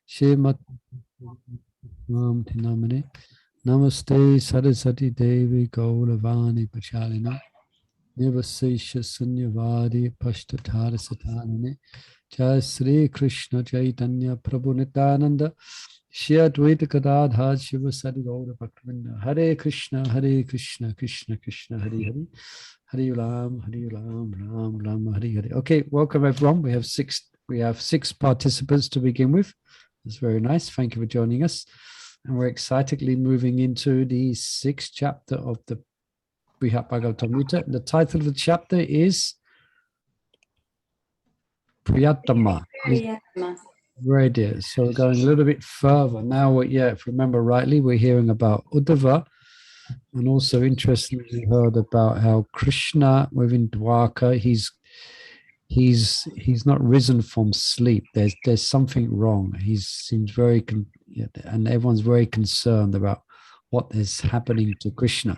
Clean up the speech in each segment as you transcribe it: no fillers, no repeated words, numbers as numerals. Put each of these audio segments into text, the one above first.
Shrimat Namane Namaste Sarasati Devi Gauravani Pachalini Nivasesha Sunyavadi Pashtatara Satanane Jai Sri Krishna Chaitanya Prabhu Nityananda Shri Advaita Gadadhar Shivasati Gaura Bhaktivinoda Hare Krishna Krishna Krishna Hare Hare Hare Ram Ram Ram Hare Hare. Okay, welcome everyone. We have six participants to begin with. It's very nice. Thank you for joining us. And we're excitedly moving into the sixth chapter of the Brihat Bhagavatamrita. The title of the chapter is Priyatama. Very dear. So we're going a little bit further. Now, if you remember rightly, we're hearing about Uddhava, and also interestingly we heard about how Krishna within Dwarka, he's not risen from sleep. There's something wrong. He seems very and everyone's very concerned about what is happening to Krishna.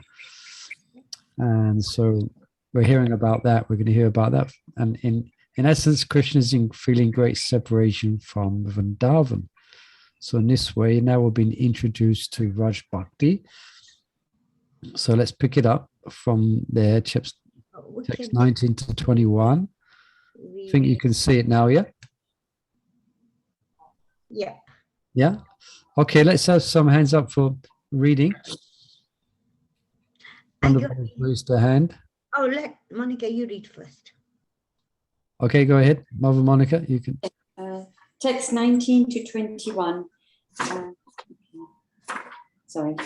And so we're hearing about that. We're going to hear about that. And in essence, Krishna is feeling great separation from Vrindavan. So in this way, now we're being introduced to Raj Bhakti. So let's pick it up from there, text 19 to 21. I think you can see it now, yeah? Yeah. Yeah? Okay, let's have some hands up for reading. Raise the hand. Oh, let Monica, you read first. Okay, go ahead. Mother Monica, you can. Text 19 to 21. Sorry.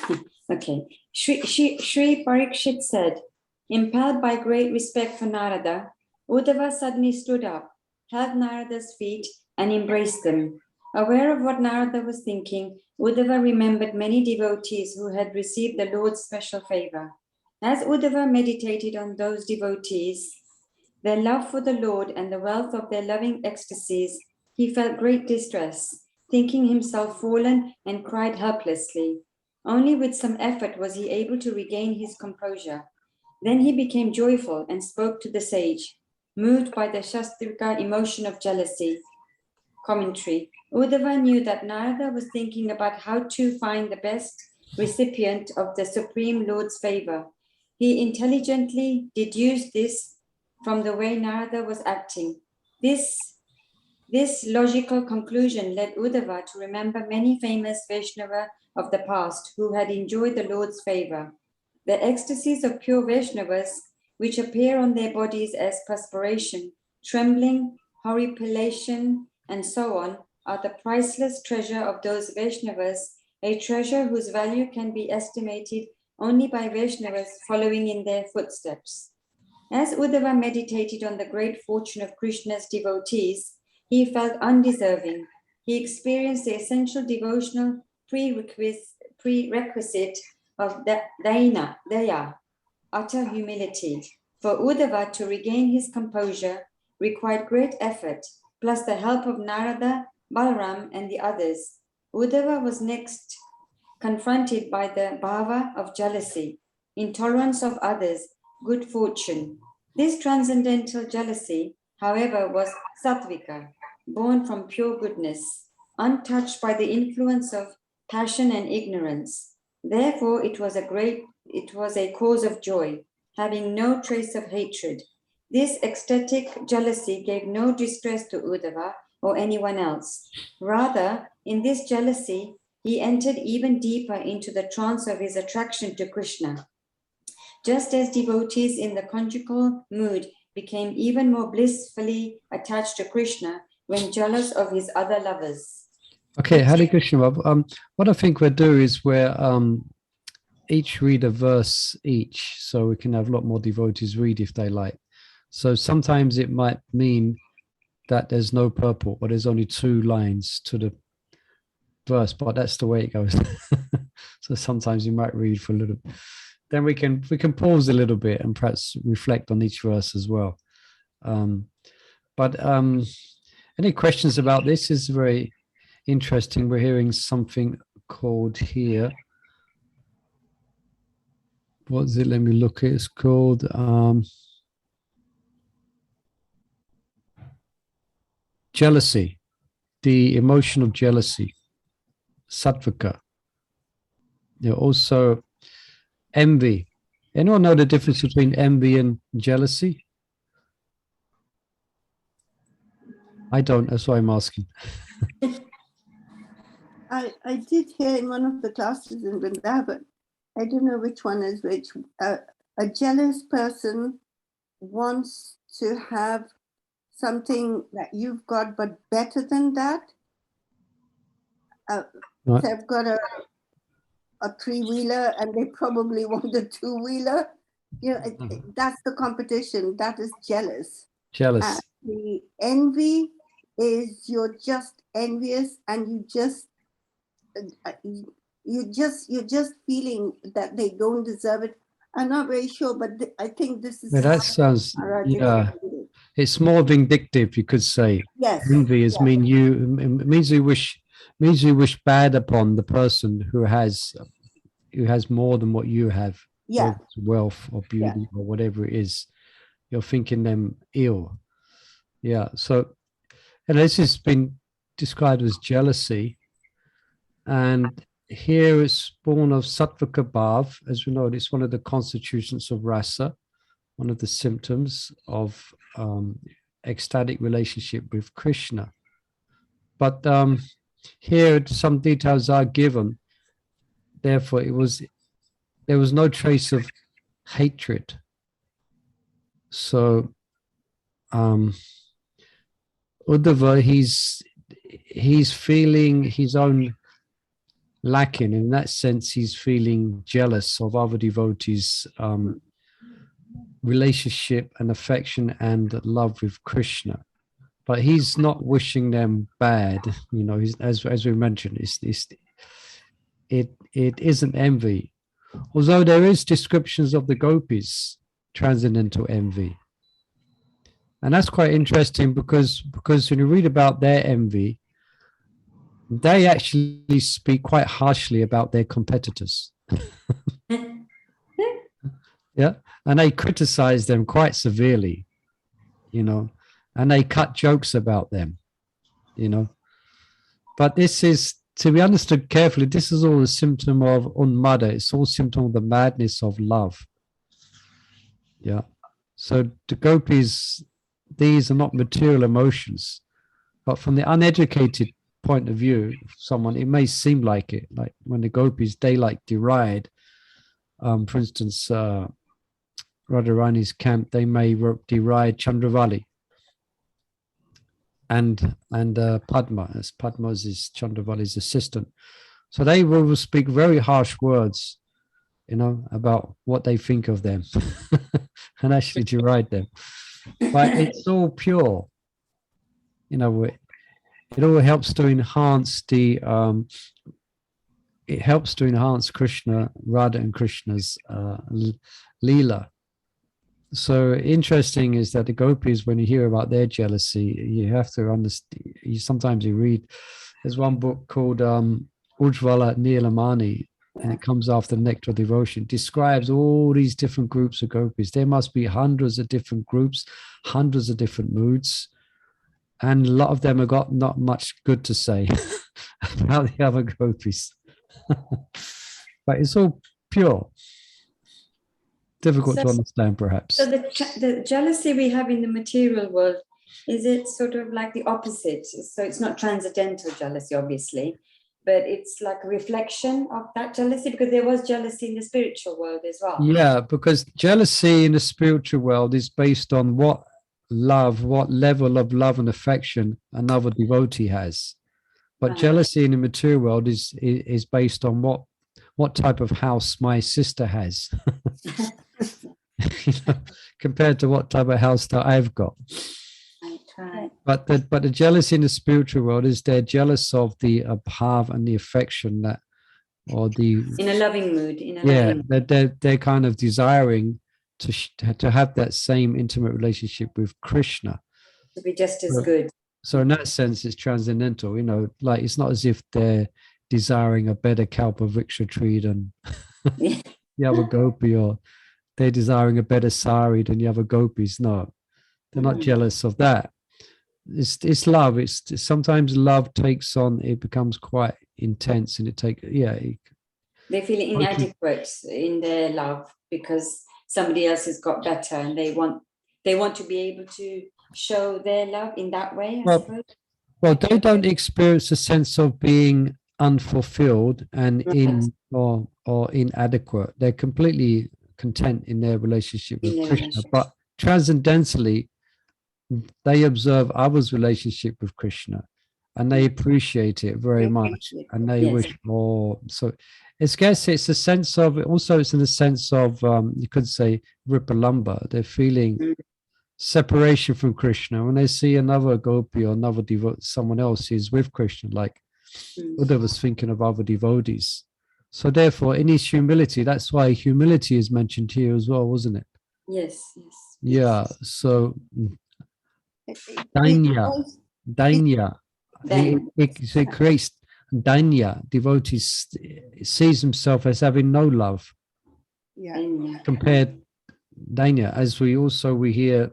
Okay. Sri Parikshit said, impelled by great respect for Narada, Uddhava suddenly stood up, held Narada's feet, and embraced them. Aware of what Narada was thinking, Uddhava remembered many devotees who had received the Lord's special favor. As Uddhava meditated on those devotees, their love for the Lord and the wealth of their loving ecstasies, he felt great distress, thinking himself fallen, and cried helplessly. Only with some effort was he able to regain his composure. Then he became joyful and spoke to the sage, moved by the Shastrika emotion of jealousy. Commentary. Uddhava knew that Narada was thinking about how to find the best recipient of the Supreme Lord's favor. He intelligently deduced this from the way Narada was acting. This logical conclusion led Uddhava to remember many famous Vaishnava of the past who had enjoyed the Lord's favor. The ecstasies of pure Vaishnavas, which appear on their bodies as perspiration, trembling, horripilation, and so on, are the priceless treasure of those Vaishnavas, a treasure whose value can be estimated only by Vaishnavas following in their footsteps. As Uddhava meditated on the great fortune of Krishna's devotees, he felt undeserving. He experienced the essential devotional prerequisite of daya, utter humility. For Uddhava to regain his composure required great effort, plus the help of Narada, Balaram, and the others. Uddhava was next confronted by the bhava of jealousy, intolerance of others, good fortune. This transcendental jealousy, however, was sattvika, born from pure goodness, untouched by the influence of passion and ignorance. Therefore, it was a cause of joy, having no trace of hatred. This ecstatic jealousy gave no distress to Uddhava or anyone else. Rather, in this jealousy, he entered even deeper into the trance of his attraction to Krishna. Just as devotees in the conjugal mood became even more blissfully attached to Krishna when jealous of his other lovers. Okay, Hare Krishna. What I think we'll do is we'll each read a verse each, so we can have a lot more devotees read if they like. So sometimes it might mean that there's no purport, or there's only 2 lines to the verse, but that's the way it goes. So sometimes you might read for a little. Then we can pause a little bit and perhaps reflect on each verse as well. Any questions about this? Is very interesting. We're hearing something called here. What is it? Let me look. It's called jealousy. the emotion of jealousy, sattvika. Also envy. Anyone know the difference between envy and jealousy? I don't, that's why I'm asking. I did hear in one of the classes in Vrindavan, I don't know which one is which, a jealous person wants to have something that you've got, but better than that. Right. So I've got a three-wheeler and they probably want a two-wheeler. That's the competition. That is jealous. Jealous. The envy is you're just envious and you're just feeling that they don't deserve it. I'm not very sure, but I think this is. Yeah, that sounds, yeah. It's more vindictive, you could say. Yes. Envy is means you wish bad upon the person who has more than what you have. Yeah. Whether it's wealth or beauty or whatever it is. You're thinking them ill. Yeah. So, and this has been described as jealousy. And here it's born of sattvika bhav. As we know, it's one of the constitutions of rasa, one of the symptoms of ecstatic relationship with Krishna. But here some details are given. Therefore, there was no trace of hatred. So Uddhava, he's feeling his own lacking. In that sense, he's feeling jealous of other devotees' relationship and affection and love with Krishna. But he's not wishing them bad. As we mentioned, it isn't envy. Although there is descriptions of the gopis, transcendental envy. And that's quite interesting because when you read about their envy, they actually speak quite harshly about their competitors. Yeah. And they criticize them quite severely, and they cut jokes about them, But this is, to be understood carefully, this is all a symptom of unmada. It's all a symptom of the madness of love. Yeah. So the gopis, these are not material emotions, but from the uneducated point of view, someone, it may seem like it, like when the gopis, they deride, for instance, Radharani's camp, they may deride Chandravali and Padma, as Padma is Chandravali's assistant. So they will speak very harsh words, about what they think of them and actually deride them. But it's all pure. It all helps to enhance Krishna, Radha and Krishna's Leela. So interesting is that the gopis, when you hear about their jealousy, you have to understand. Sometimes you read. There's one book called Ujjvala Nilamani, and it comes after Nectar of Devotion. It describes all these different groups of gopis. There must be hundreds of different groups, hundreds of different moods, and a lot of them have got not much good to say about the other gopis. But it's all pure. Difficult to understand, perhaps. So the jealousy we have in the material world, is it sort of like the opposite? So it's not transcendental jealousy, obviously, but it's like a reflection of that jealousy, because there was jealousy in the spiritual world as well. Yeah, because jealousy in the spiritual world is based on what level of love and affection another devotee has. But jealousy in the material world is based on what type of house my sister has. Compared to what type of house that I've got. Right. But the jealousy in the spiritual world is they're jealous of the bhav and the affection in a loving mood. They're kind of desiring to have that same intimate relationship with Krishna, to be just as good. So in that sense, it's transcendental. Like it's not as if they're desiring a better kalpavriksha tree than the other gopi, or they're desiring a better sari than the other gopis. No, they're not jealous of that. it's love. It's sometimes love takes on, it becomes quite intense, and it take They feel inadequate in their love because somebody else has got better, and they want to be able to show their love in that way, I suppose. Well, they don't experience a sense of being unfulfilled and or inadequate. They're completely content in their relationship with Krishna. But transcendentally, they observe others' relationship with Krishna, and they appreciate it very much, and they wish more. So it's a sense of, also it's in the sense of, you could say Ripalamba. They're feeling separation from Krishna when they see another gopi or another devotee, someone else is with Krishna, like Uddhava was thinking of other devotees. So therefore, in his humility, that's why humility is mentioned here as well, wasn't it? Yes. Yeah. So Dainya. It creates Dainya. Devotees sees himself as having no love. Compared Dainya, as we hear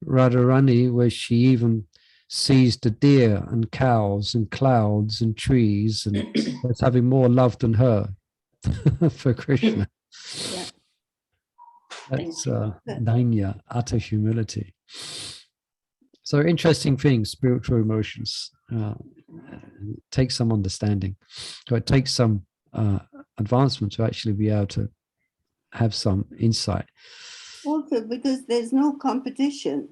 Radharani, where she even sees the deer and cows and clouds and trees, and as having more love than her for Krishna. That's Dainya, utter humility. So interesting things, spiritual emotions. It takes some understanding. So it takes some advancement to actually be able to have some insight. Also, because there's no competition.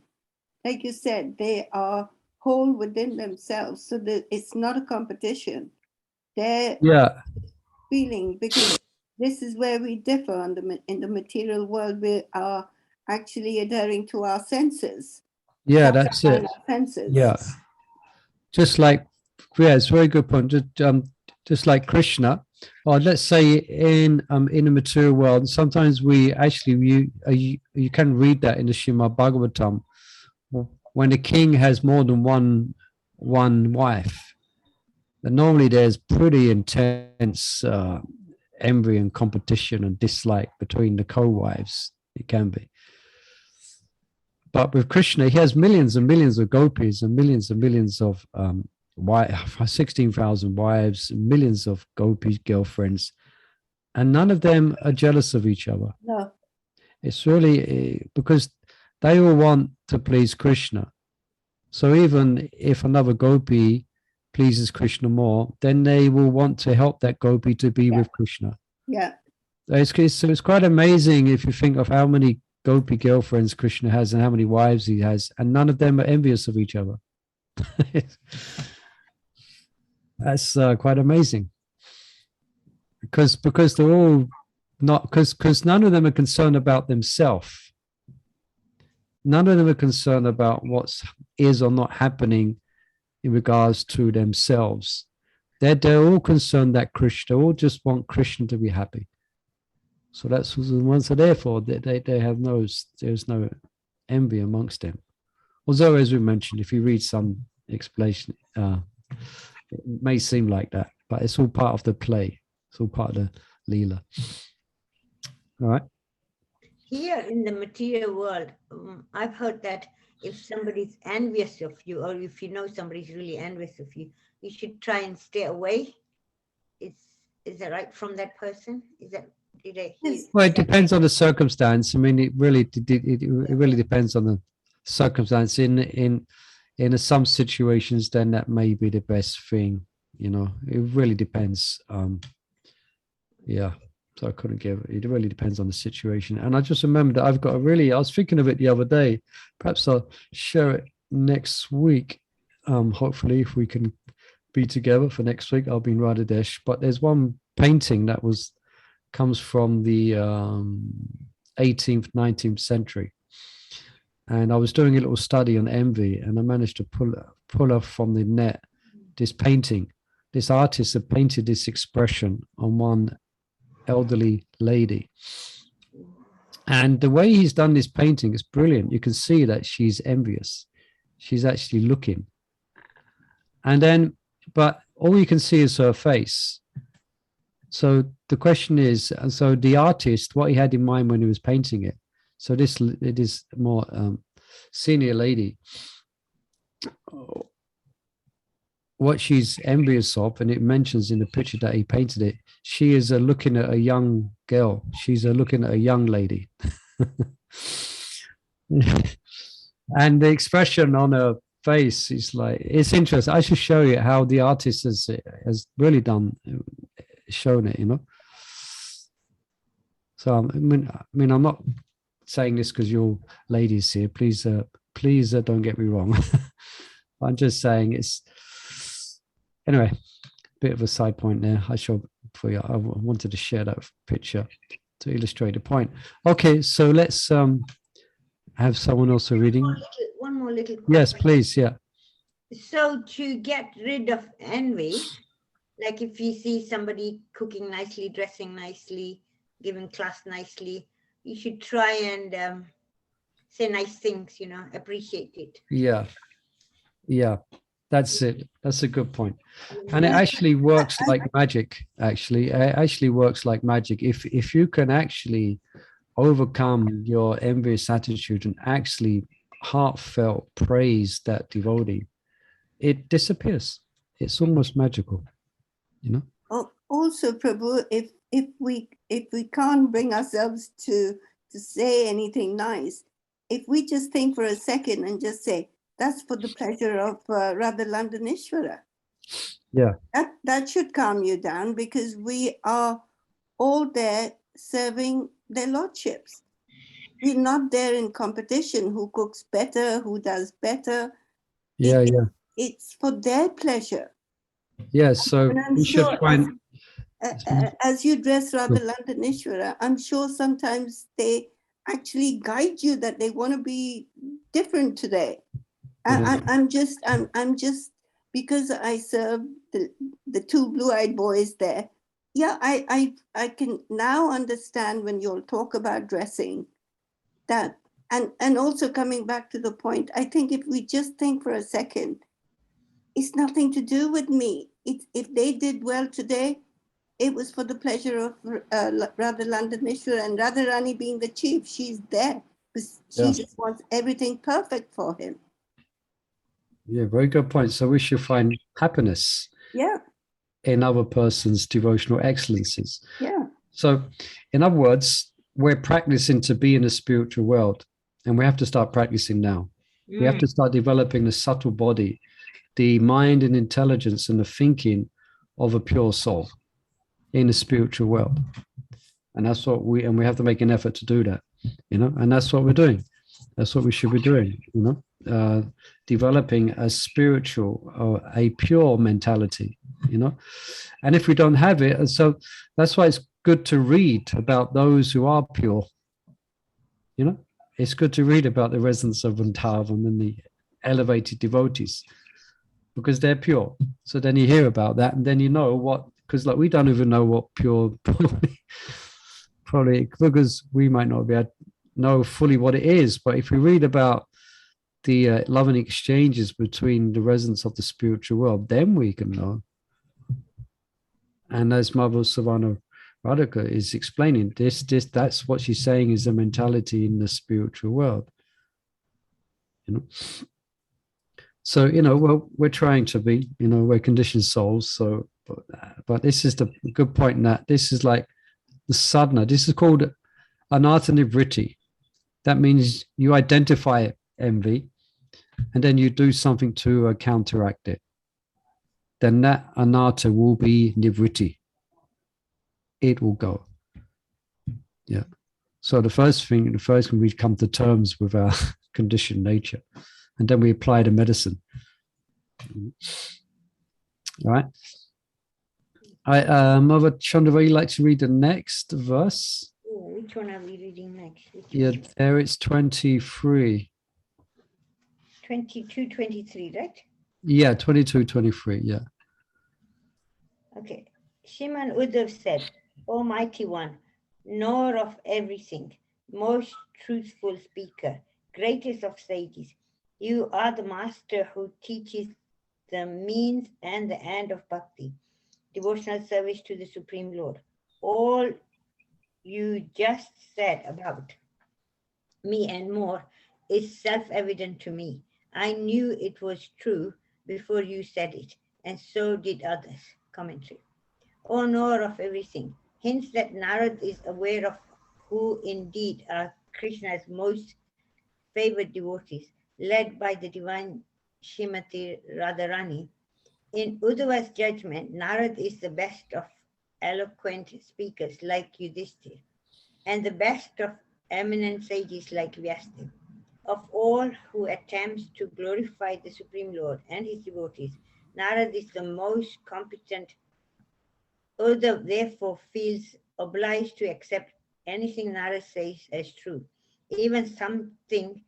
Like you said, they are whole within themselves. So that it's not a competition. They're feeling, because this is where we differ in the material world. We are actually adhering to our senses. Yeah, that's it. Senses. Yeah. Just like, it's a very good point. Just like Krishna, or let's say in the material world, sometimes we actually, you can read that in the Srimad Bhagavatam, when the king has more than one wife, then normally there's pretty intense envy and competition and dislike between the co-wives. It can be. But with Krishna, he has millions and millions of gopis and millions of 16,000 wives, millions of gopi girlfriends, and none of them are jealous of each other. No. It's really because they all want to please Krishna. So even if another gopi pleases Krishna more, then they will want to help that gopi to be with Krishna. Yeah. So it's quite amazing if you think of how many gopi girlfriends Krishna has and how many wives he has, and none of them are envious of each other. That's quite amazing, because they're all not, because none of them are concerned about themselves. None of them are concerned about what is or not happening in regards to themselves. They're all concerned that Krishna, all just want Krishna to be happy. So that's what the ones are there for. They have there's no envy amongst them. Although, as we mentioned, if you read some explanation, it may seem like that, but it's all part of the play. It's all part of the Leela. All right. Here in the material world, I've heard that if somebody's envious of you, or if you know somebody's really envious of you, you should try and stay away. Is that right from that person? Is that, did I hear? Well, it depends on the circumstance. I mean, it really depends on the circumstance. In some situations, then that may be the best thing. You know, it really depends. Yeah. So I couldn't give it. It really depends on the situation. And I just remembered that I was thinking of it the other day. Perhaps I'll share it next week. Hopefully, if we can be together for next week, I'll be in Radhadesh. But there's one painting that comes from the 18th, 19th century. And I was doing a little study on envy, and I managed to pull off from the net this painting. This artist had painted this expression on one elderly lady, and the way he's done this painting is brilliant. You can see that she's envious. She's actually looking, and then, but all you can see is her face. So the question is, so the artist, what he had in mind when he was painting it, so it is more senior lady, what she's envious of, and it mentions in the picture that he painted it, she is looking at a young girl. She's looking at a young lady. And the expression on her face is like, it's interesting. I should show you how the artist has really shown it, you know. So I mean, I'm not saying this because you're ladies here. Please don't get me wrong. I'm just saying it's, anyway, bit of a side point there. I wanted to share that picture to illustrate the point. Okay, so let's have someone else reading. One more little question. Yes, please. Yeah. So to get rid of envy, like if you see somebody cooking nicely, dressing nicely, giving class nicely, you should try and say nice things, you know, appreciate it. Yeah. Yeah. That's it. That's a good point. And it actually works like magic, actually. It actually works like magic. If you can actually overcome your envious attitude and actually heartfelt praise that devotee, it disappears. It's almost magical, you know. Also, Prabhu, if we can't bring ourselves to say anything nice, if we just think for a second and just say, that's for the pleasure of Radha Landaneshwara. Yeah. That should calm you down, because we are all there serving their lordships. We're not there in competition, who cooks better, who does better. Yeah, It's for their pleasure. Yeah, so we should find... As you dress Radha Landaneshwara, I'm sure sometimes they actually guide you that they want to be different today. I'm just because I serve the two blue-eyed boys there. Yeah, I can now understand when you'll talk about dressing that, and also coming back to the point, I think if we just think for a second, it's nothing to do with me. If they did well today, it was for the pleasure of Radha Landaneshwara, and Radharani being the chief, she's there. She just wants everything perfect for him. Yeah, very good point. So we should find happiness in other person's devotional excellencies. Yeah. So in other words, we're practicing to be in the spiritual world, and we have to start practicing now. We have to start developing the subtle body, the mind and intelligence and the thinking of a pure soul in the spiritual world. And that's what we have to make an effort to do that, you know, and that's what we're doing. That's what we should be doing, you know, developing a spiritual or a pure mentality, you know. And if we don't have it, and so that's why it's good to read about those who are pure, you know. It's good to read about the residents of Vrindavan and the elevated devotees, because they're pure. So then you hear about that, and then you know what, because like we don't even know what pure probably because we might not be able to know fully what it is. But if we read about the loving exchanges between the residents of the spiritual world, then we can know. And as Mother Savannah Radhika is explaining, that's what she's saying is the mentality in the spiritual world, you know. So, you know, well, we're trying to be, you know, we're conditioned souls. So, but this is the good point, in that this is like the sadhana. This is called anartha nivritti. That means you identify envy, and then you do something to counteract it. Then that anartha will be nivritti. It will go. Yeah. So the first thing we come to terms with our conditioned nature, and then we apply the medicine. All right. Mother Chandra, would you like to read the next verse? Oh, which one are we reading next? There it's 23. 22, 23, right? Yeah, 22, 23, yeah. Okay. Shriman Uddhava said, Almighty One, knower of everything, most truthful speaker, greatest of sages, you are the master who teaches the means and the end of bhakti, devotional service to the Supreme Lord. All you just said about me and more is self-evident to me. I knew it was true before you said it, and so did others. Commentary. O knower of everything, hints that Narad is aware of who indeed are Krishna's most favored devotees, led by the divine Shrimati Radharani. In Uddhava's judgment, Narad is the best of eloquent speakers like Yudhishthir, and the best of eminent sages like Vyasdev. Of all who attempts to glorify the Supreme Lord and his devotees, Narad is the most competent. Uddhav therefore feels obliged to accept anything Narad says as true, even something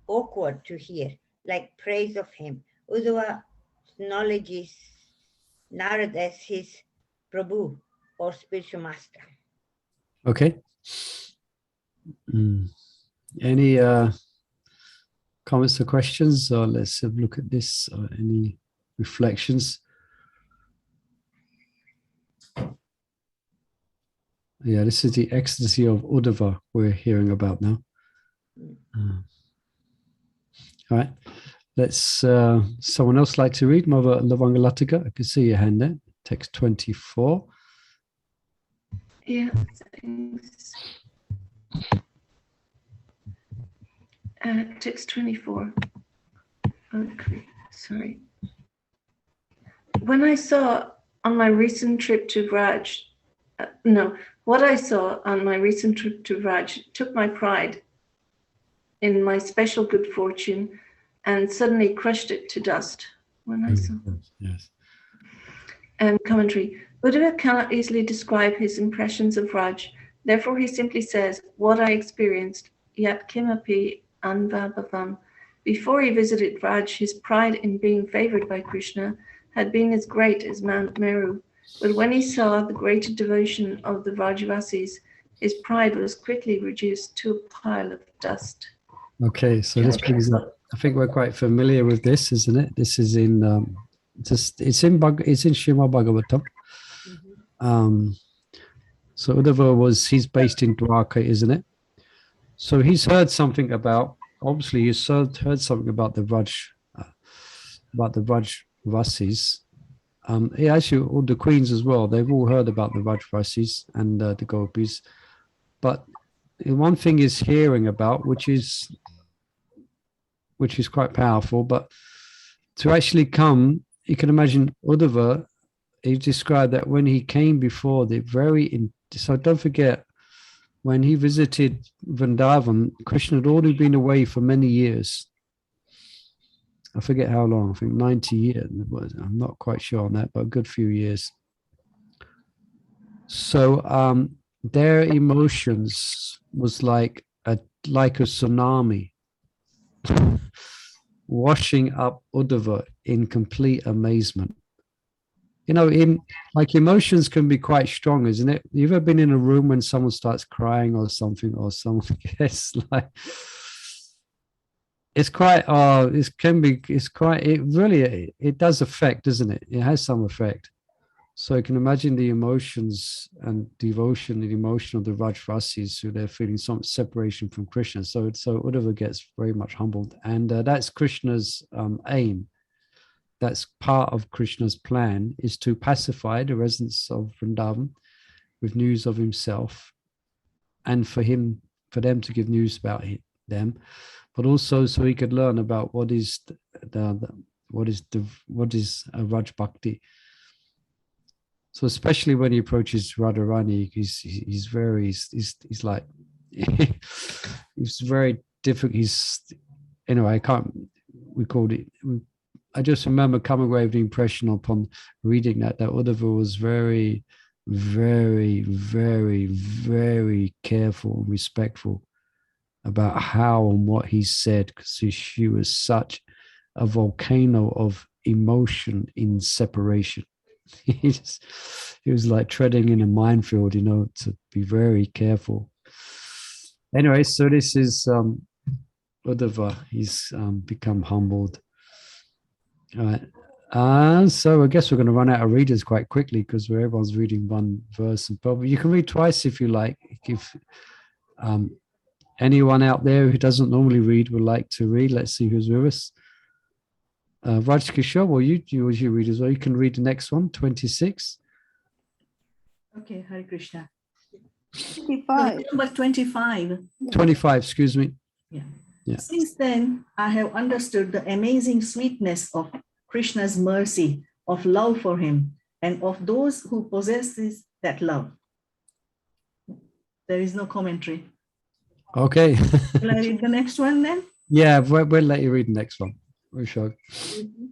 awkward to hear, like praise of him. Uddhava acknowledges Narad as his Prabhu or spiritual master. Okay. Any comments or questions? Or let's have a look at this. Or any reflections? Yeah, this is the ecstasy of Uddhava we're hearing about now. All right. Let's someone else like to read? Mother Lavangalataka, I can see your hand there. Text 24. Yeah, thanks. Text 24. Okay, sorry. When I saw on my recent trip to Vraj, what I saw on my recent trip to Vraj took my pride in my special good fortune and suddenly crushed it to dust. When I saw. Yes. Commentary. Uddhava cannot easily describe his impressions of Vraj. Therefore, he simply says, what I experienced, yat kimapi anvabhavam. Before he visited Vraj, his pride in being favored by Krishna had been as great as Mount Meru. But when he saw the greater devotion of the Vrajavasis, his pride was quickly reduced to a pile of dust. Okay, so this brings up. I think we're quite familiar with this, isn't it? This is in it's in Srimad Bhagavatam. So Uddhava he's based in Dwarka, isn't it? So he's heard something about. Obviously, he's heard something about the Vrajavasis. Actually, all the queens as well. They've all heard about the Vrajavasis and the gopis. But one thing is hearing about, which is quite powerful. But to actually come, you can imagine Uddhava. He described that when he came before so don't forget, when he visited Vrindavan, Krishna had already been away for many years. I forget how long, I think 90 years. I'm not quite sure on that, but a good few years. So their emotions was like a tsunami washing up Uddhava in complete amazement. You know, emotions can be quite strong, isn't it? You've ever been in a room when someone starts crying or something, or someone gets like, it does affect, doesn't it? It has some effect. So you can imagine the emotions and devotion and emotion of the Vrajavasis, who they're feeling some separation from Krishna. So Uddhava gets very much humbled, and that's Krishna's aim. That's part of Krishna's plan, is to pacify the residents of Vrindavan with news of himself, and for them to give news about them, but also so he could learn about what is a Raj Bhakti. So especially when he approaches Radharani, he's very difficult. Anyway, I can't record it. I just remember coming away with the impression upon reading that Uddhava was very, very, very, very careful and respectful about how and what he said, because she was such a volcano of emotion in separation. He was like treading in a minefield, to be very careful. Anyway, so this is Uddhava. He's become humbled. All right. So I guess we're going to run out of readers quite quickly, because everyone's reading one verse, and probably you can read twice if you like. If anyone out there who doesn't normally read would like to read, let's see who's with us. Raj Kishore, will you read as well? You can read the next one, 26. Okay, Hare Krishna. 55. Number 25. 25, excuse me. Yeah. Yeah. Since then, I have understood the amazing sweetness of Krishna's mercy, of love for him, and of those who possesses that love. There is no commentary. Okay. Will I read the next one then? Yeah, we'll let you read the next one. We'll show.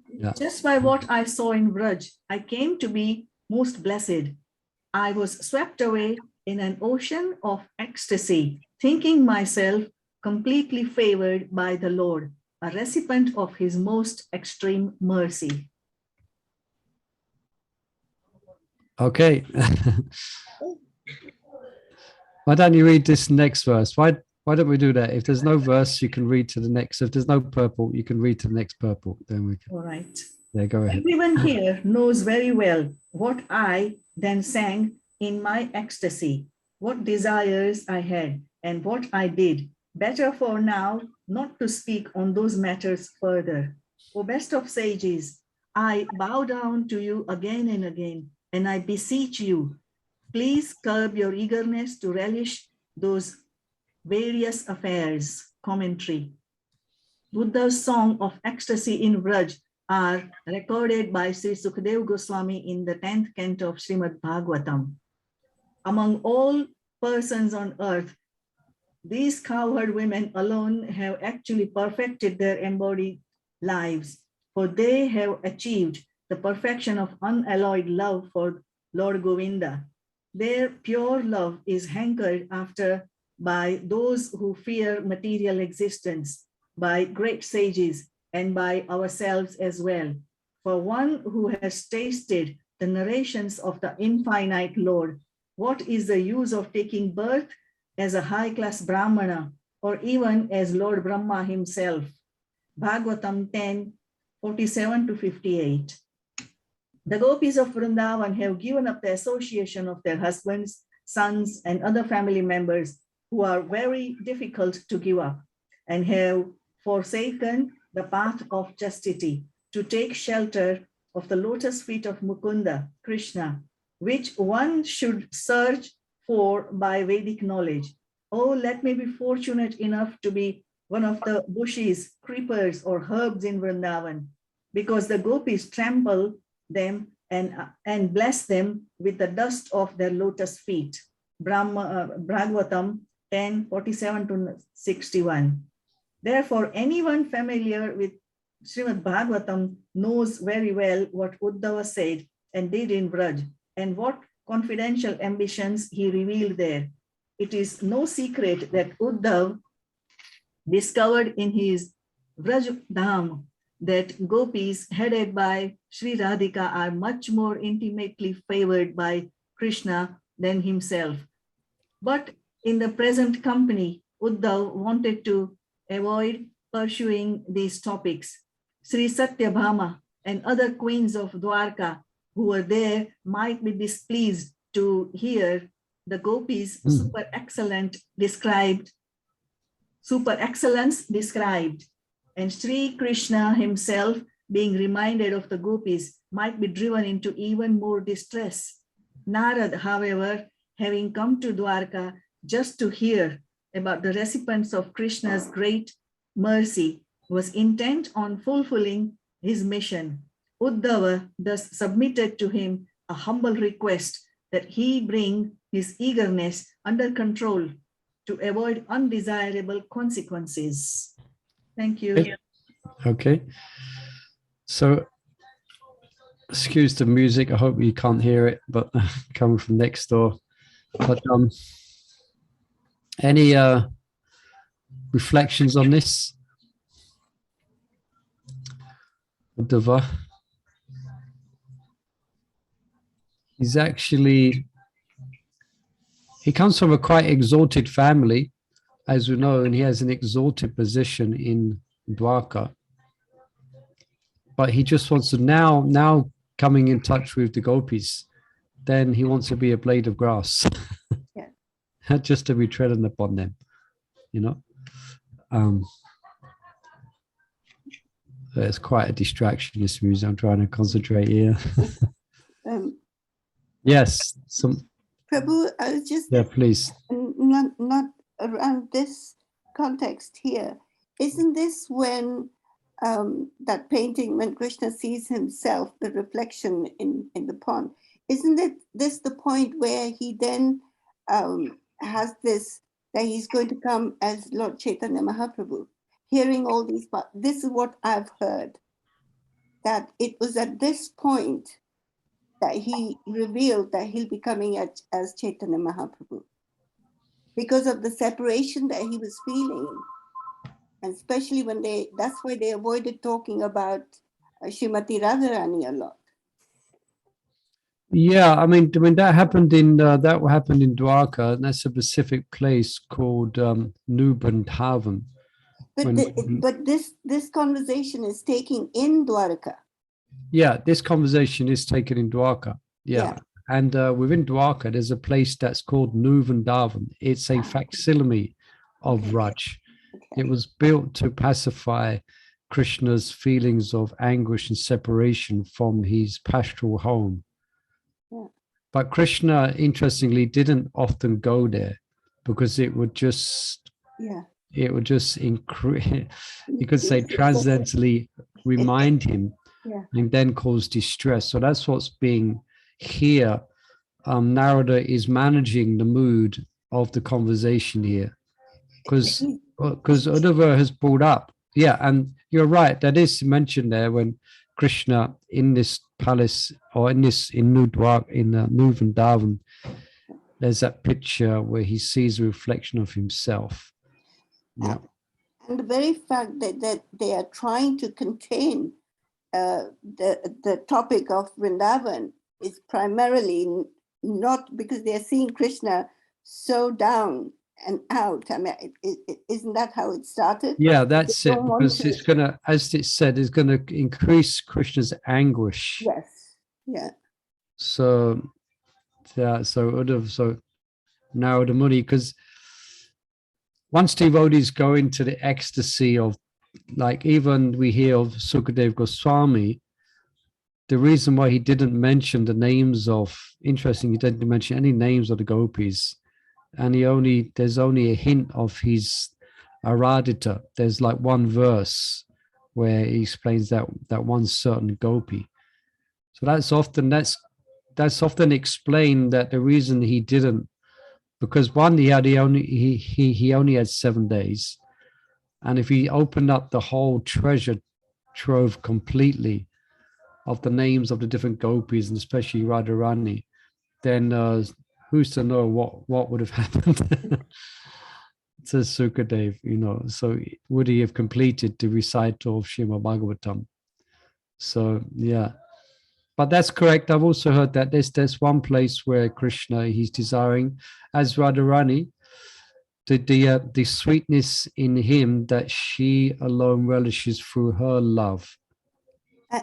Yeah. Just by what I saw in Vraj, I came to be most blessed. I was swept away in an ocean of ecstasy, thinking myself completely favored by the Lord, a recipient of his most extreme mercy. Okay. Why don't you read this next verse? Why don't we do that? If there's no verse, you can read to the next. If there's no purple, you can read to the next purple. Then we can. All right. Yeah, go ahead. Everyone here knows very well what I then sang in my ecstasy, what desires I had, and what I did. Better for now not to speak on those matters further. O best of sages, I bow down to you again and again, and I beseech you, please curb your eagerness to relish those various affairs. Commentary. Buddha's song of ecstasy in Vraj are recorded by Sri Sukadeva Goswami in the 10th canto of Srimad Bhagavatam. Among all persons on earth, these cowherd women alone have actually perfected their embodied lives, for they have achieved the perfection of unalloyed love for Lord Govinda. Their pure love is hankered after by those who fear material existence, by great sages, and by ourselves as well. For one who has tasted the narrations of the infinite Lord, what is the use of taking birth as a high-class Brahmana, or even as Lord Brahma himself? Bhagavatam 10, 47 to 58. The gopis of Vrindavan have given up the association of their husbands, sons, and other family members who are very difficult to give up, and have forsaken the path of chastity to take shelter of the lotus feet of Mukunda, Krishna, which one should search for by Vedic knowledge. Oh, let me be fortunate enough to be one of the bushes, creepers, or herbs in Vrindavan, because the gopis trample them and bless them with the dust of their lotus feet. Bhagavatam 10, 47 to 61. Therefore, anyone familiar with Srimad Bhagavatam knows very well what Uddhava said and did in Vraj, and what confidential ambitions he revealed there. It is no secret that Uddhava discovered in his Vraj Dham that gopis headed by Sri Radhika are much more intimately favored by Krishna than himself. But in the present company, Uddhava wanted to avoid pursuing these topics. Sri Satyabhama and other queens of Dwarka who were there might be displeased to hear the gopis' super excellence described, and Sri Krishna himself, being reminded of the gopis, might be driven into even more distress. Narad, however, having come to Dwarka just to hear about the recipients of Krishna's great mercy, was intent on fulfilling his mission. Uddhava thus submitted to him a humble request that he bring his eagerness under control to avoid undesirable consequences. Thank you. Okay. So, excuse the music. I hope you can't hear it, but coming from next door. But any reflections on this? Uddhava. He comes from a quite exalted family, as we know, and he has an exalted position in Dwarka. But he just wants to now coming in touch with the gopis, then he wants to be a blade of grass. Yeah. Just to be treading upon them, you know. It's quite a distraction, this music. I'm trying to concentrate here. Yes. Prabhu, I was just Yeah, please. not around this context here. Isn't this when that painting, when Krishna sees himself, the reflection in the pond, isn't it this the point where he then has this, that he's going to come as Lord Chaitanya Mahaprabhu, hearing all these parts? This is what I've heard, that it was at this point that he revealed that he'll be coming as Chaitanya Mahaprabhu, because of the separation that he was feeling. And especially when that's why they avoided talking about Srimati Radharani a lot. Yeah, I mean that happened in Dwarka, and that's a specific place called Vrindavan. But this conversation is taking in Dwarka. Yeah, this conversation is taken in Dwarka. Yeah. And within Dwarka, there's a place that's called Vrindavan. It's a facsimile of Raj. Okay. It was built to pacify Krishna's feelings of anguish and separation from his pastoral home. Yeah. But Krishna, interestingly, didn't often go there because it would just increase, you could say, transcendently remind him and then cause distress. So that's what's being here. Narada is managing the mood of the conversation here, because Uddhava has brought up, and you're right, that is mentioned there when Krishna in this palace, or in New Vrindavan, there's that picture where he sees a reflection of himself. Yeah. And the very fact that they are trying to contain the topic of Vrindavan is primarily not because they are seeing Krishna so down and out. I mean, isn't that how it started? Yeah, that's it, because it's going to, as it said, it's going to increase Krishna's anguish. Yes, yeah. So, yeah, so now the money, because once devotees go into the ecstasy of, like, even we hear of Sukadev Goswami, the reason why he didn't mention the names of, interesting, he didn't mention any names of the gopis, and there's only a hint of his Aradhita. There's like one verse where he explains that one certain gopi. So that's often explained, that the reason he didn't, because one, he only had 7 days, and if he opened up the whole treasure trove completely of the names of the different gopis, and especially Radharani, then who's to know what would have happened to Sukadev, so would he have completed the recital of Srimad Bhagavatam? So, yeah. But that's correct. I've also heard that there's one place where Krishna, he's desiring, as Radharani, the sweetness in him that she alone relishes through her love.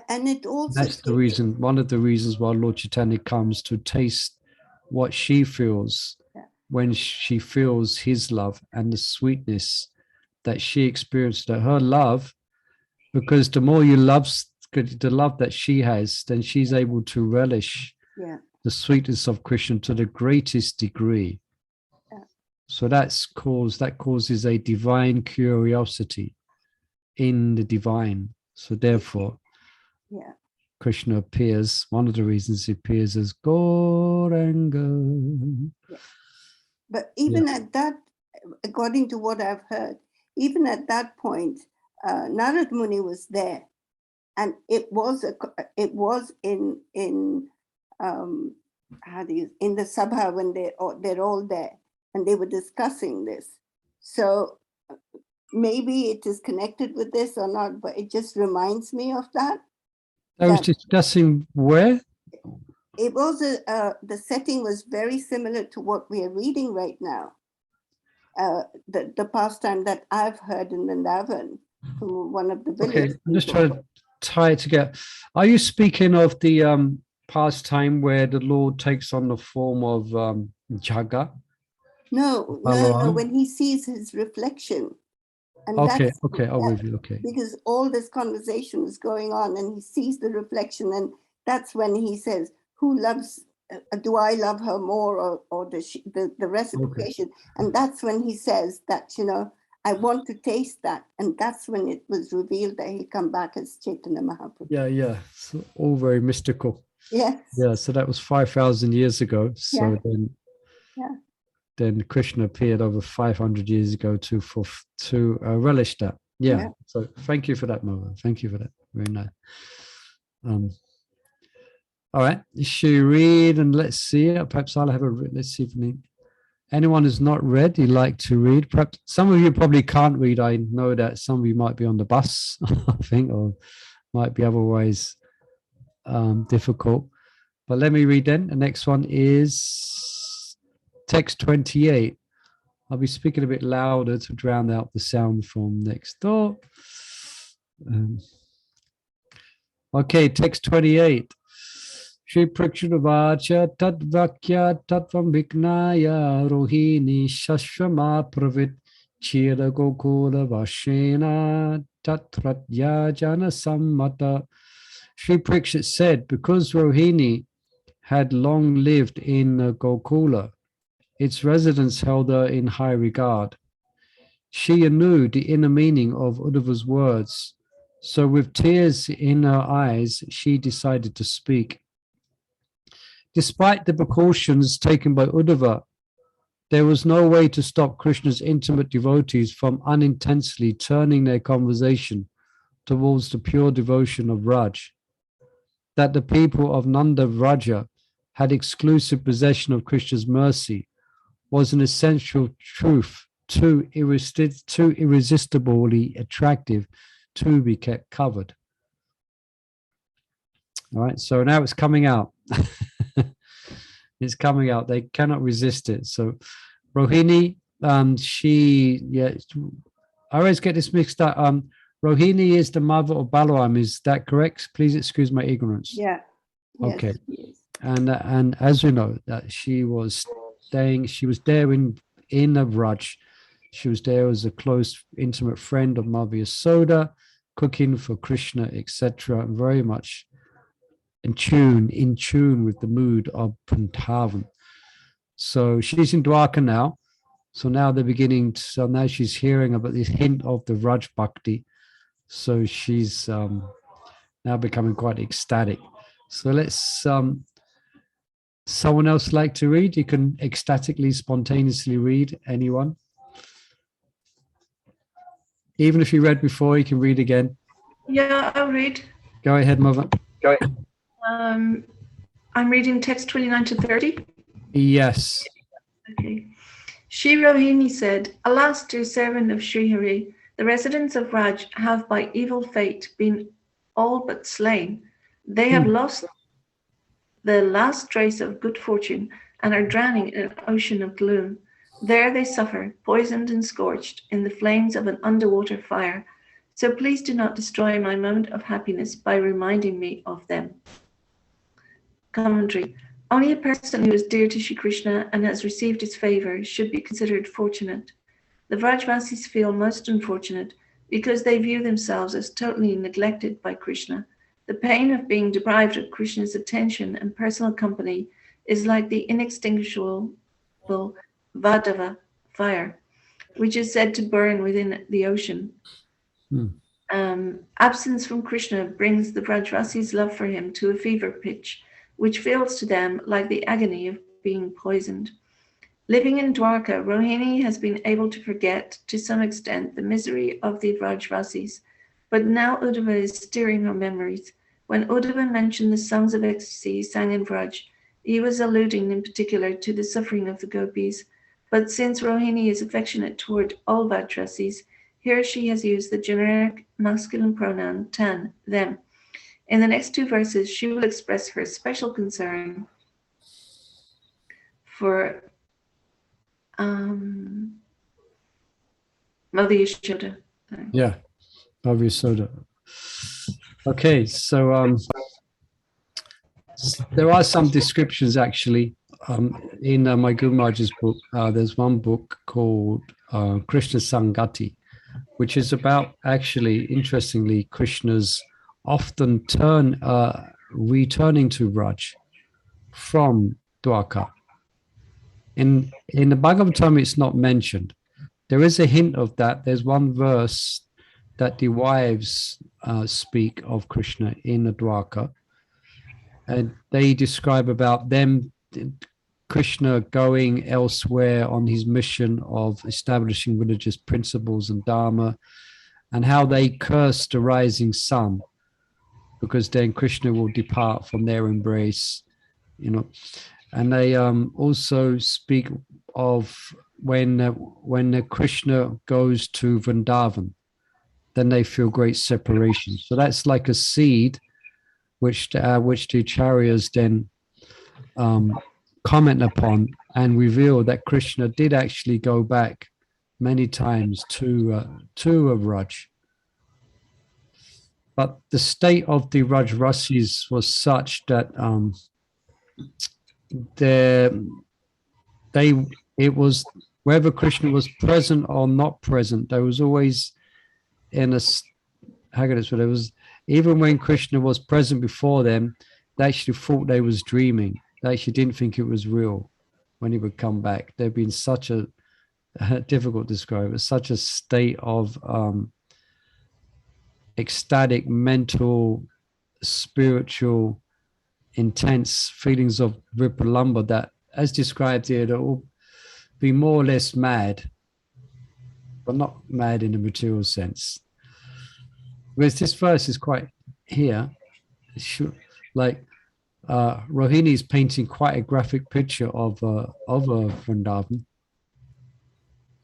And it also, that's the reason, one of the reasons why Lord Chaitanya comes to taste what she feels when she feels his love and the sweetness that she experienced, that her love, because the more you love the love that she has, then she's able to relish the sweetness of Krishna to the greatest degree. So that causes a divine curiosity in the divine. So therefore, Krishna appears, one of the reasons he appears as Gauranga. But even at that, according to what I've heard, even at that point, Narad Muni was there, and it was in the Sabha when they're all there, and they were discussing this. So maybe it is connected with this or not, but it just reminds me of that. I was discussing where? It was the setting was very similar to what we are reading right now. The pastime that I've heard in Vrindavan from one of the villages. Okay, I'm just trying to tie it together. Are you speaking of the pastime where the Lord takes on the form of Jaga? No. When he sees his reflection And Okay, that's okay, I'll review. Okay. because all this conversation is going on and he sees the reflection, and that's when he says, who loves, do I love her more, or the reciprocation? And that's when he says that, you know, I want to taste that. And that's when it was revealed that he'll come back as Chaitanya Mahaprabhu. Yeah, yeah. So all very mystical. Yes. Yeah, so that was 5,000 years ago. So then Krishna appeared over 500 years ago to relish that. Yeah. So thank you for that, Mother. Thank you for that. Very nice. All right. Should you read, and let's see. Perhaps I'll have let's see if anyone who's not read, you like to read. Perhaps some of you probably can't read. I know that some of you might be on the bus, I think, or might be otherwise difficult. But let me read then. The next one is text 28. I'll be speaking a bit louder to drown out the sound from next door. Okay, text 28. Shri Prakshuravacha Tadvakya Tatvam Viknaya Rohini Shashvama Pravit Chira Gokula Vashena Tatratya Jana Sammata. Shri Parikshit said, because Rohini had long lived in Gokula, its residents held her in high regard. She knew the inner meaning of Uddhava's words, so with tears in her eyes, she decided to speak. Despite the precautions taken by Uddhava, there was no way to stop Krishna's intimate devotees from unintentionally turning their conversation towards the pure devotion of Vraj. That the people of Nanda Vraja had exclusive possession of Krishna's mercy was an essential truth, too irresistibly attractive to be kept covered. All right, so now it's coming out. It's coming out. They cannot resist it. So Rohini, I always get this mixed up. Rohini is the mother of Balaram. Is that correct? Please excuse my ignorance. Yeah. Okay. Yes. And as we know, that she was there in Vraj. She was there as a close, intimate friend of Mother Yasoda, cooking for Krishna, etc., and very much in tune with the mood of Vrindavan. So she's in Dwarka now. So now now she's hearing about this hint of the Vraj Bhakti. So she's now becoming quite ecstatic. So let's, someone else like to read? You can ecstatically, spontaneously read, anyone. Even if you read before, you can read again. Yeah, I'll read. Go ahead, Mother. Go ahead. I'm reading text 29 to 30. Yes. Okay. Shri Rohini said, alas, dear servant of Sri Hari, the residents of Vraj have by evil fate been all but slain. They have lost the last trace of good fortune and are drowning in an ocean of gloom. There they suffer, poisoned and scorched in the flames of an underwater fire. So please do not destroy my moment of happiness by reminding me of them. Commentary. Only a person who is dear to Shri Krishna and has received his favor should be considered fortunate. The Vrajvasis feel most unfortunate because they view themselves as totally neglected by Krishna. The pain of being deprived of Krishna's attention and personal company is like the inextinguishable Vadava fire, which is said to burn within the ocean. Absence from Krishna brings the Vrajvasis' love for him to a fever pitch, which feels to them like the agony of being poisoned. Living in Dwarka, Rohini has been able to forget to some extent the misery of the Vrajvasis, but now Uddhava is stirring her memories. When Uddhava mentioned the songs of ecstasy sang in Vraj, he was alluding in particular to the suffering of the gopis. But since Rohini is affectionate toward all Vrajvasis, here she has used the generic masculine pronoun tan, them. In the next two verses, she will express her special concern for Mother Yashoda. Yeah, Mother Yasoda. Okay, so there are some descriptions actually in my Guru Maharaj's book. There's one book called Krishna Sangati, which is about, actually, interestingly, Krishna's often returning to Vraj from Dwarka. In the Bhagavatam, it's not mentioned. There is a hint of that. There's one verse that the wives speak of Krishna in the Dwarka, and they describe about them, Krishna going elsewhere on his mission of establishing religious principles and dharma, and how they cursed the rising sun, because then Krishna will depart from their embrace, you know. And they also speak of when Krishna goes to Vrindavan, then they feel great separation. So that's like a seed which the acharyas then comment upon and reveal that Krishna did actually go back many times to Vraj. But the state of the Rajrasis was such that it was, whether Krishna was present or not present, there was always in a, how can I say, there was, even when Krishna was present before them, they actually thought they was dreaming. They actually didn't think it was real when he would come back. There'd been such a difficult to describe, such a state of ecstatic, mental, spiritual, intense feelings of Vipalamba that, as described here, that will be more or less mad, but not mad in the material sense. Whereas this verse is quite here, like Rohini is painting quite a graphic picture of a Vrindavan.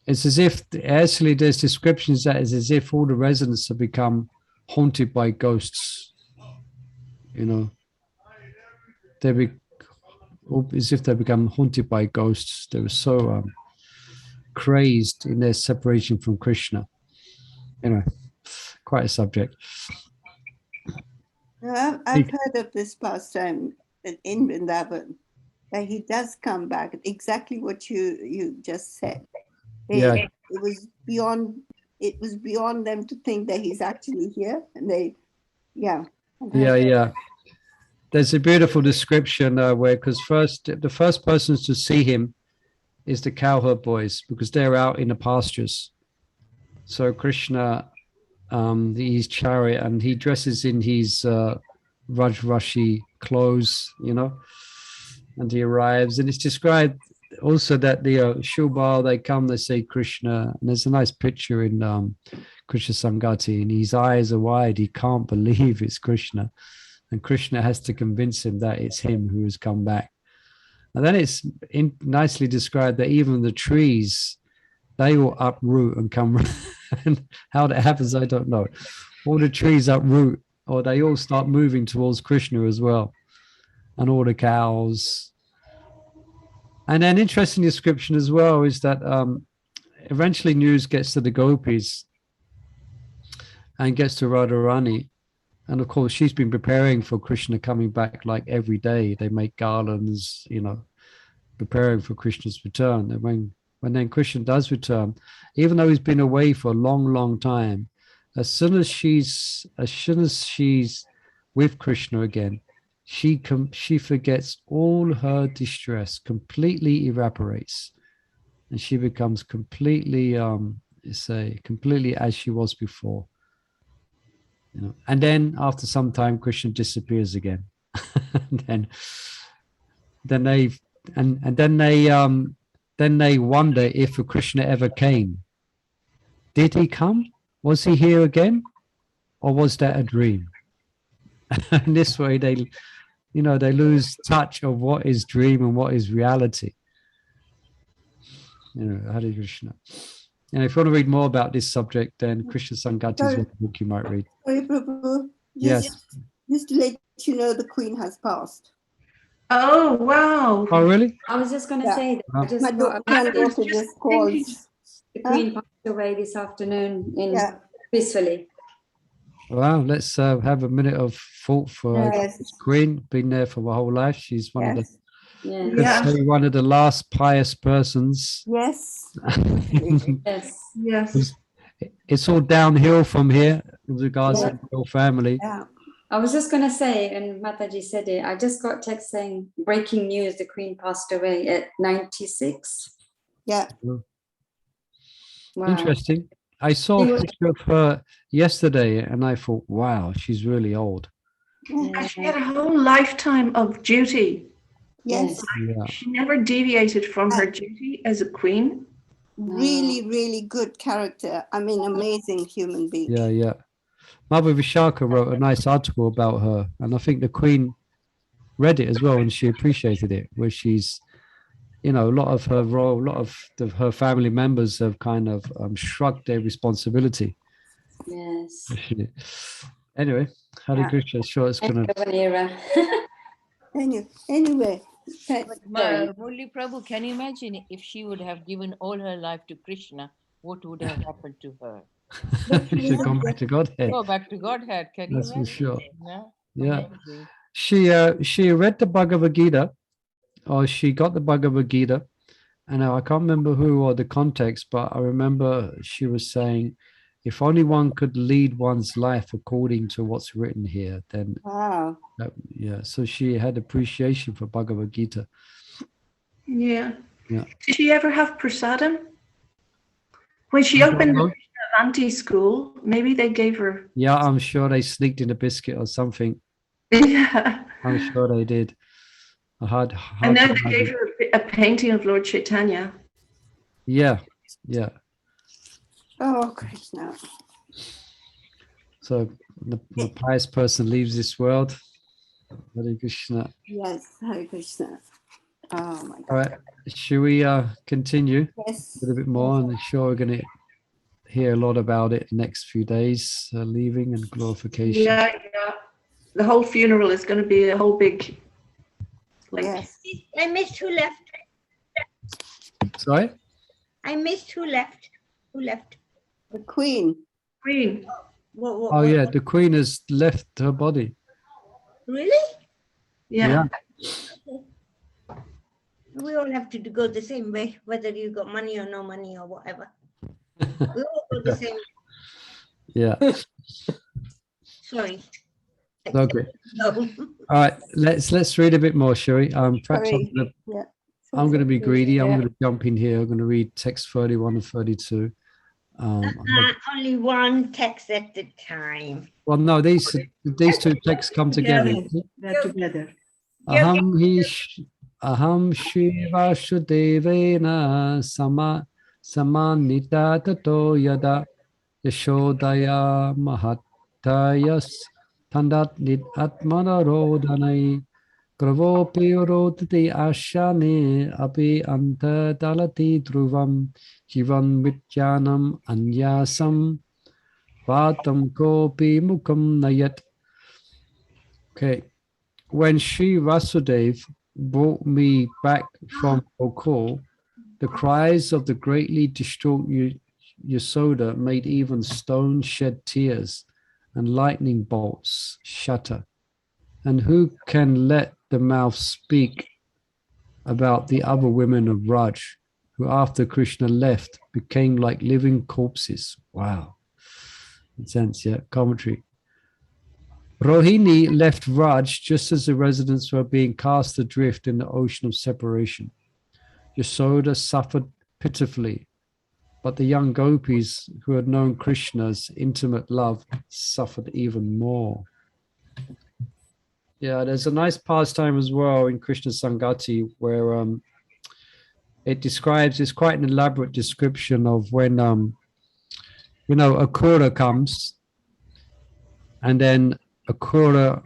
It's as if, actually, there's descriptions that is as if all the residents have become haunted by ghosts. You know, as if they become haunted by ghosts. They were so crazed in their separation from Krishna. Anyway, quite a subject. I've heard of this pastime in Vrindavan, that he does come back. Exactly what you just said. It was beyond them to think that he's actually here, and they, There's a beautiful description where, because the first persons to see him is the cowherd boys, because they're out in the pastures. So Krishna, his chariot, and he dresses in his Rajrashi clothes, you know, and he arrives, and it's described also that the Shubal, they come, they say Krishna, and there's a nice picture in Krishna Samgati, and his eyes are wide, he can't believe it's Krishna, and Krishna has to convince him that it's him who has come back. And then it's nicely described that even the trees, they will uproot and come. And how that happens, I don't know. All the trees uproot, or they all start moving towards Krishna as well, and all the cows. And then interesting description as well is that eventually news gets to the gopis and gets to Radharani. And of course, she's been preparing for Krishna coming back like every day. They make garlands, you know, preparing for Krishna's return. And when then Krishna does return, even though he's been away for a long, long time, as soon as she's with Krishna again, she forgets all her distress, completely evaporates, and she becomes completely completely as she was before. You know, and then after some time, Krishna disappears again. then they wonder if Krishna ever came. Did he come? Was he here again, or was that a dream? And this way, they lose touch of what is dream and what is reality. You know, Hare Krishna. And if you want to read more about this subject, then Krishna Sangati is one book you might read. Sorry, Prabhu. Yes. Just to let you know, the Queen has passed. Oh, wow. Oh, really? I was just going to say that. I just My daughter just called. the Queen passed away this afternoon peacefully. Well, let's have a minute of thought for this Queen. Been there for her whole life. She's one of the one of the last pious persons. Yes. Yes. it's all downhill from here with regards Yeah. to your family. Yeah. I was just going to say, and Mataji said it, I just got text saying, breaking news, the Queen passed away at 96. Yeah. Wow. Interesting. I saw She a was- picture of her yesterday and I thought, wow, she's really old. And she had a whole lifetime of duty. Yes. Yeah. She never deviated from her duty as a queen. Really, really good character. I mean, amazing human being. Yeah, yeah. Mother Vishaka wrote a nice article about her, and I think the Queen read it as well, and she appreciated it. Where she's, you know, a lot of her role, a lot of her family members have kind of shrugged their responsibility. Yes. Anyway, Hare Yeah. Krishna. Sure, it's gonna. End of an era. Anyway, Murli Prabhu, can you imagine if she would have given all her life to Krishna, what would have happened to her? She should come back to Godhead. Go back to Godhead. Can That's you for imagine? sure. Yeah. Yeah. Amazing. She read the Bhagavad Gita, or she got the Bhagavad Gita, and I can't remember who or the context, but I remember she was saying, if only one could lead one's life according to what's written here, then wow. yeah. So she had appreciation for Bhagavad Gita. Yeah. Yeah. Did she ever have prasadam? When she opened the Avanti school, maybe they gave her. Yeah, I'm sure they sneaked in a biscuit or something. Yeah. I'm sure they did. Hard And then to they gave imagine. her a painting of Lord Chaitanya. Yeah, yeah. Oh, Krishna. So the pious person leaves this world. Hare Krishna. Yes, Hare Krishna. Oh my God. All right, should we continue Yes. a little bit more? And I'm sure we're going to hear a lot about it next few days, leaving and glorification. Yeah, yeah. The whole funeral is going to be a whole big. Like, Yes. I missed who left. Sorry? I missed who left. Who left? The Queen. Queen. Oh yeah, the Queen has left her body. Really? Yeah. We all have to go the same way, whether you got money or no money or whatever. We all go the same way. Yeah. Sorry. Okay. No. All right, let's read a bit more, shall we? Perhaps Sorry. I'm going to be greedy. I'm going to jump in here. I'm going to read text 31 and 32. Only one text at a time. Well, no, these two texts come together. They're together. Aham Shiva Shudevena Samanita Tato Yada Yashodaya Mahatayas Tandat Nid Atmana Rodanai Gravopi Rodati Ashane Api Anta Dalati Dhruvam Jivan Vityanam Anyasam Vatam Kopi Mukam Nayat. Okay. When Sri Vasudev brought me back from Gokul, the cries of the greatly distraught Yasoda made even stones shed tears and lightning bolts shatter. And who can let the mouth speak about the other women of Raj, who after Krishna left became like living corpses? Wow. Sense, yeah, commentary. Rohini left Raj just as the residents were being cast adrift in the ocean of separation. Yasoda suffered pitifully, but the young gopis who had known Krishna's intimate love suffered even more. Yeah, there's a nice pastime as well in Krishna Sangati where it describes, it's quite an elaborate description of when, Akura comes and then Akura,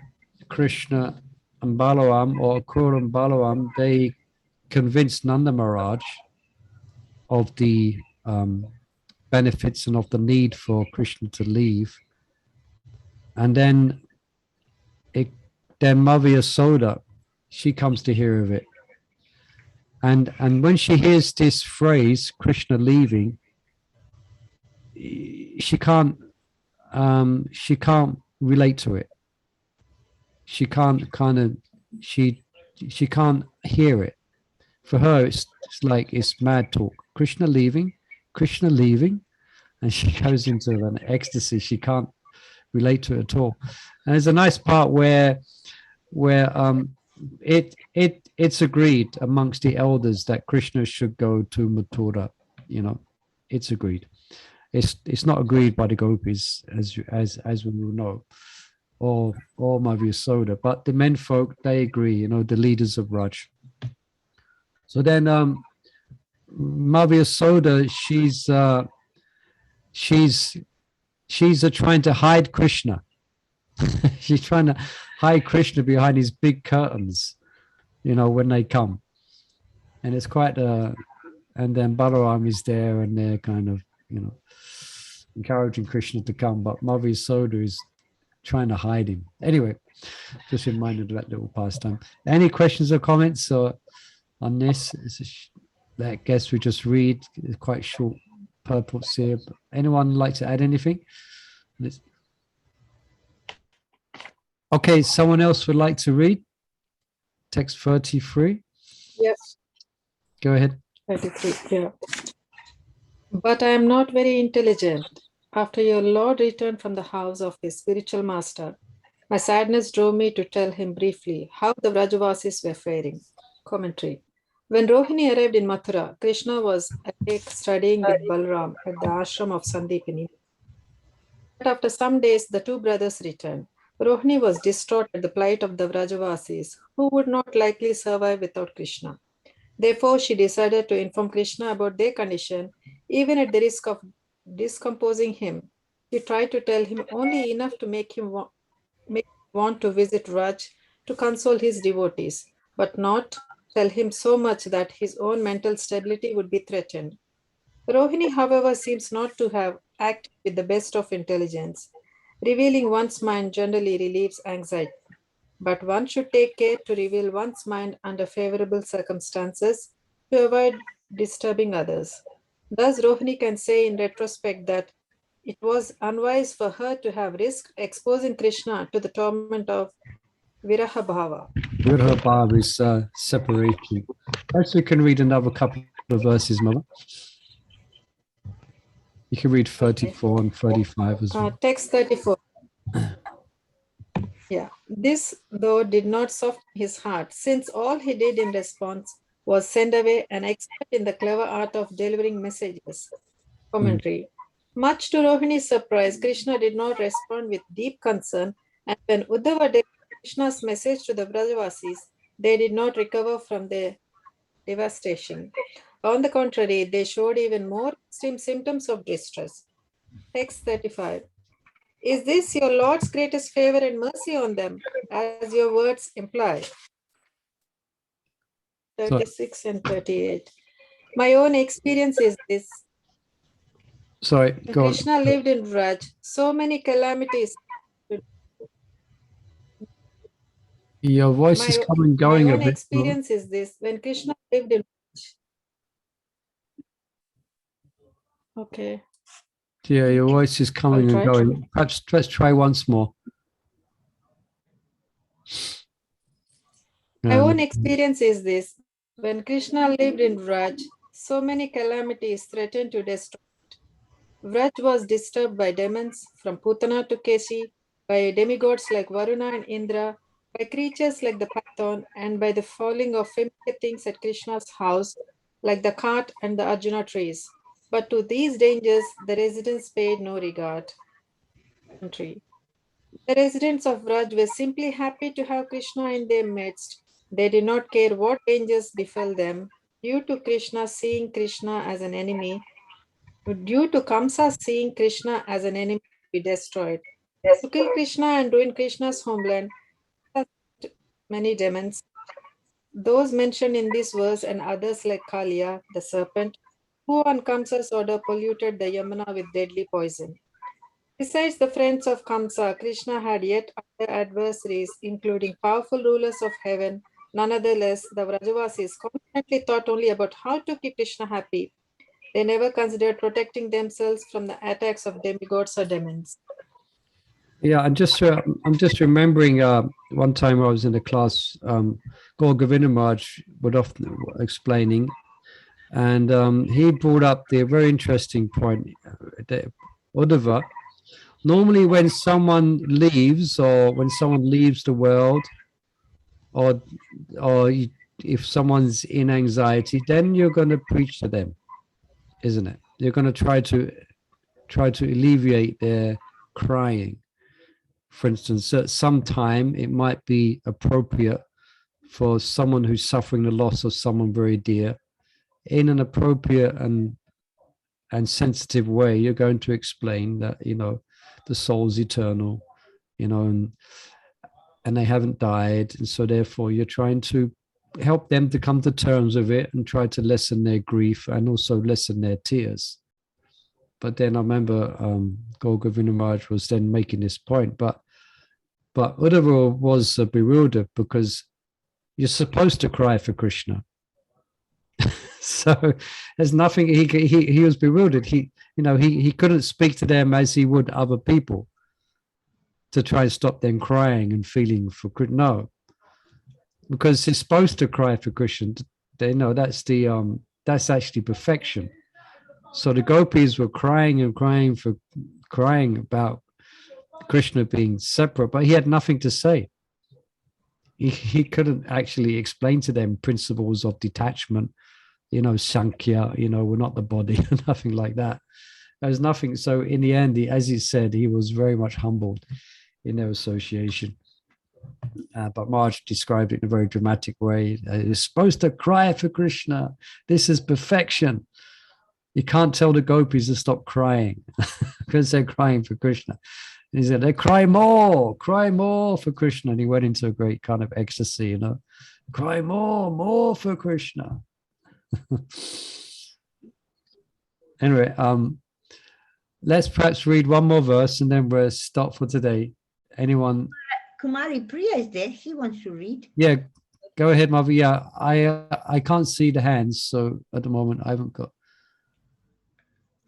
Krishna and Balaram, or Akura and Balaram, they convinced Nanda Maharaj of the benefits and of the need for Krishna to leave. And then Mother Yasoda, she comes to hear of it. And when she hears this phrase, Krishna leaving, she can't relate to it. She can't she can't hear it. For her, it's like it's mad talk. Krishna leaving, and she goes into an ecstasy. She can't relate to it at all. And there's a nice part where it's agreed amongst the elders that Krishna should go to Mathura. You know, it's agreed. It's not agreed by the gopis, as we will know, or Madhya Soda, but the men folk, they agree. You know, the leaders of Raj. So then Madhya Soda, she's trying to hide Krishna. She's trying to hide Krishna behind these big curtains, you know, when they come. And it's quite and then Balaram is there, and they're kind of, you know, encouraging Krishna to come, but Madhya Soda is trying to hide him. Anyway, just reminded of that little pastime. Any questions or comments on this? I guess we just read. It's quite short purports here. But anyone like to add anything? Okay, someone else would like to read text 33. Yes. Go ahead. 33, yeah. But I am not very intelligent. After your Lord returned from the house of his spiritual master, my sadness drove me to tell him briefly how the Vrajavasis were faring. Commentary. When Rohini arrived in Mathura, Krishna was awake studying with Balram at the ashram of Sandipini. But after some days, the two brothers returned. Rohini was distraught at the plight of the Vrajavasis, who would not likely survive without Krishna. Therefore, she decided to inform Krishna about their condition, even at the risk of discomposing him. She tried to tell him only enough to make him want to visit Raj to console his devotees, but not tell him so much that his own mental stability would be threatened. Rohini, however, seems not to have acted with the best of intelligence. Revealing one's mind generally relieves anxiety, but one should take care to reveal one's mind under favorable circumstances to avoid disturbing others. Thus, Rohini can say in retrospect that it was unwise for her to have risked exposing Krishna to the torment of Viraha Bhava. Viraha Bhava is separation. Perhaps we can read another couple of verses, Mother. You can read 34 and 35 as well. Text 34. Yeah, this though did not soften his heart, since all he did in response was send away an expert in the clever art of delivering messages. Commentary. Much to Rohini's surprise, Krishna did not respond with deep concern, and when Uddhava delivered Krishna's message to the Vrajavasis, they did not recover from their devastation. On the contrary, they showed even more extreme symptoms of distress. Text 35. Is this your Lord's greatest favor and mercy on them, as your words imply? 36 and 38. My own experience is this. Sorry, go on. Krishna lived in Vraj. So many calamities. Your voice is coming going a bit. My own experience is this. When Krishna lived in Vraj. Okay. Yeah, your voice is coming and going. Perhaps let's try once more. My own experience is this. When Krishna lived in Vraj, so many calamities threatened to destroy it. Vraj was disturbed by demons from Putana to Keshi, by demigods like Varuna and Indra, by creatures like the python, and by the falling of familiar things at Krishna's house, like the cart and the Arjuna trees. But to these dangers, the residents paid no regard. The residents of Vraj were simply happy to have Krishna in their midst. They did not care what dangers befell them, due to Krishna seeing Krishna as an enemy, due to Kamsa seeing Krishna as an enemy to be destroyed. To kill Krishna and ruin Krishna's homeland, many demons, those mentioned in this verse and others like Kaliya, the serpent, who on Kamsa's order polluted the Yamuna with deadly poison. Besides the friends of Kamsa, Krishna had yet other adversaries, including powerful rulers of heaven. Nonetheless, the Vrajavasis constantly thought only about how to keep Krishna happy. They never considered protecting themselves from the attacks of demigods or demons. Yeah, I'm just remembering one time I was in a class, Gaur Govinda Maharaj was often explaining, and he brought up the very interesting point. Uddhava, normally when someone leaves, or when someone leaves the world, or if someone's in anxiety, then you're going to preach to them, isn't it? You're going to try to alleviate their crying. For instance, at some time it might be appropriate for someone who's suffering the loss of someone very dear, in an appropriate and sensitive way, you're going to explain that, the soul's eternal, and they haven't died, and so therefore you're trying to help them to come to terms with it and try to lessen their grief and also lessen their tears. But then I remember Gaur Govinda Maharaj was then making this point, but Uddhava was bewildered, because you're supposed to cry for Krishna. So there's nothing, he was bewildered. He couldn't speak to them as he would other people to try and stop them crying and feeling for Krishna. No, because you're supposed to cry for Krishna. They know that's actually perfection. So the gopis were crying about Krishna being separate, but he had nothing to say. He couldn't actually explain to them principles of detachment, Sankhya, we're not the body, nothing like that. There's nothing. So in the end, as he said, he was very much humbled in their association. But Maharaj described it in a very dramatic way. You're supposed to cry for Krishna. This is perfection. You can't tell the gopis to stop crying because they're crying for Krishna. And he said, they cry more for Krishna. And he went into a great kind of ecstasy, cry more for Krishna. Anyway, let's perhaps read one more verse and then we'll stop for today. Anyone? Kumari Priya is there. She wants to read. Yeah, go ahead, Mother. Yeah, I can't see the hands, so at the moment I haven't got.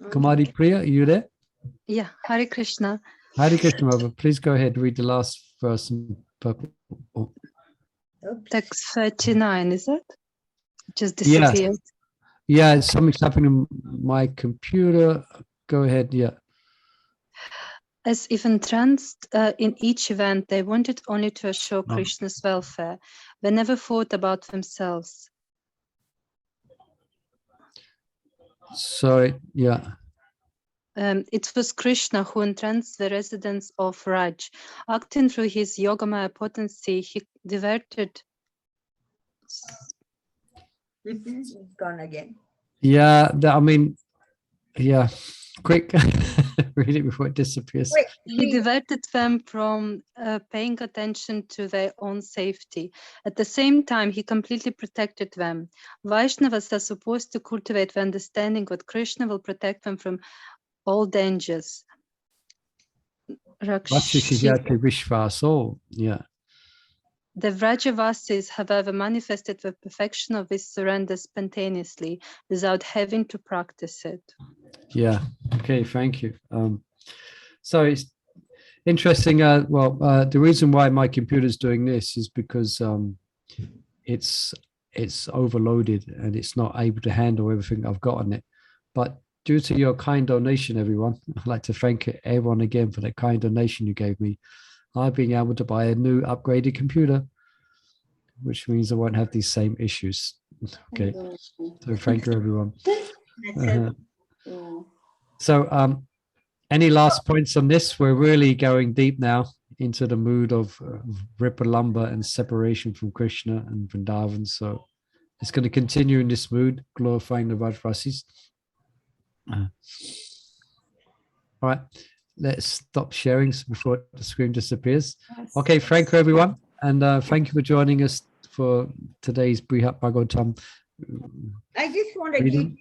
Kumari Priya, are you there? Yeah, Hare Krishna. Hare Krishna, Mother. Please go ahead, read the last verse in purple. Oh. Text 39, is it? Just disappeared. Yeah, something's happening on my computer. Go ahead, yeah. As if entranced in each event, they wanted only to assure Krishna's welfare. They never thought about themselves. Sorry, yeah. It was Krishna who entranced the residence of Vraj. Acting through his yogamaya potency, he diverted. It's gone again. Yeah, quick. Read it before it disappears. Wait, He diverted them from paying attention to their own safety. At the same time, he completely protected them. Vaishnavas are supposed to cultivate the understanding that Krishna will protect them from all dangers. Vishvaso, yeah. The Vrajavasis, however, manifested the perfection of this surrender spontaneously without having to practice it. Yeah. Okay. Thank you. So it's interesting. The reason why my computer is doing this is because it's overloaded and it's not able to handle everything I've got on it. But due to your kind donation, everyone, I'd like to thank everyone again for that kind donation you gave me. I've been able to buy a new upgraded computer, which means I won't have these same issues. Okay. So thank you, everyone. So any last points on this? We're really going deep now into the mood of Ripalamba and separation from Krishna and Vrindavan. So it's going to continue in this mood, glorifying the Vrajavasis. All right, let's stop sharing before the screen disappears. Okay, thank you, everyone. And thank you for joining us for today's Brihat Bhagavatam. I just want to give you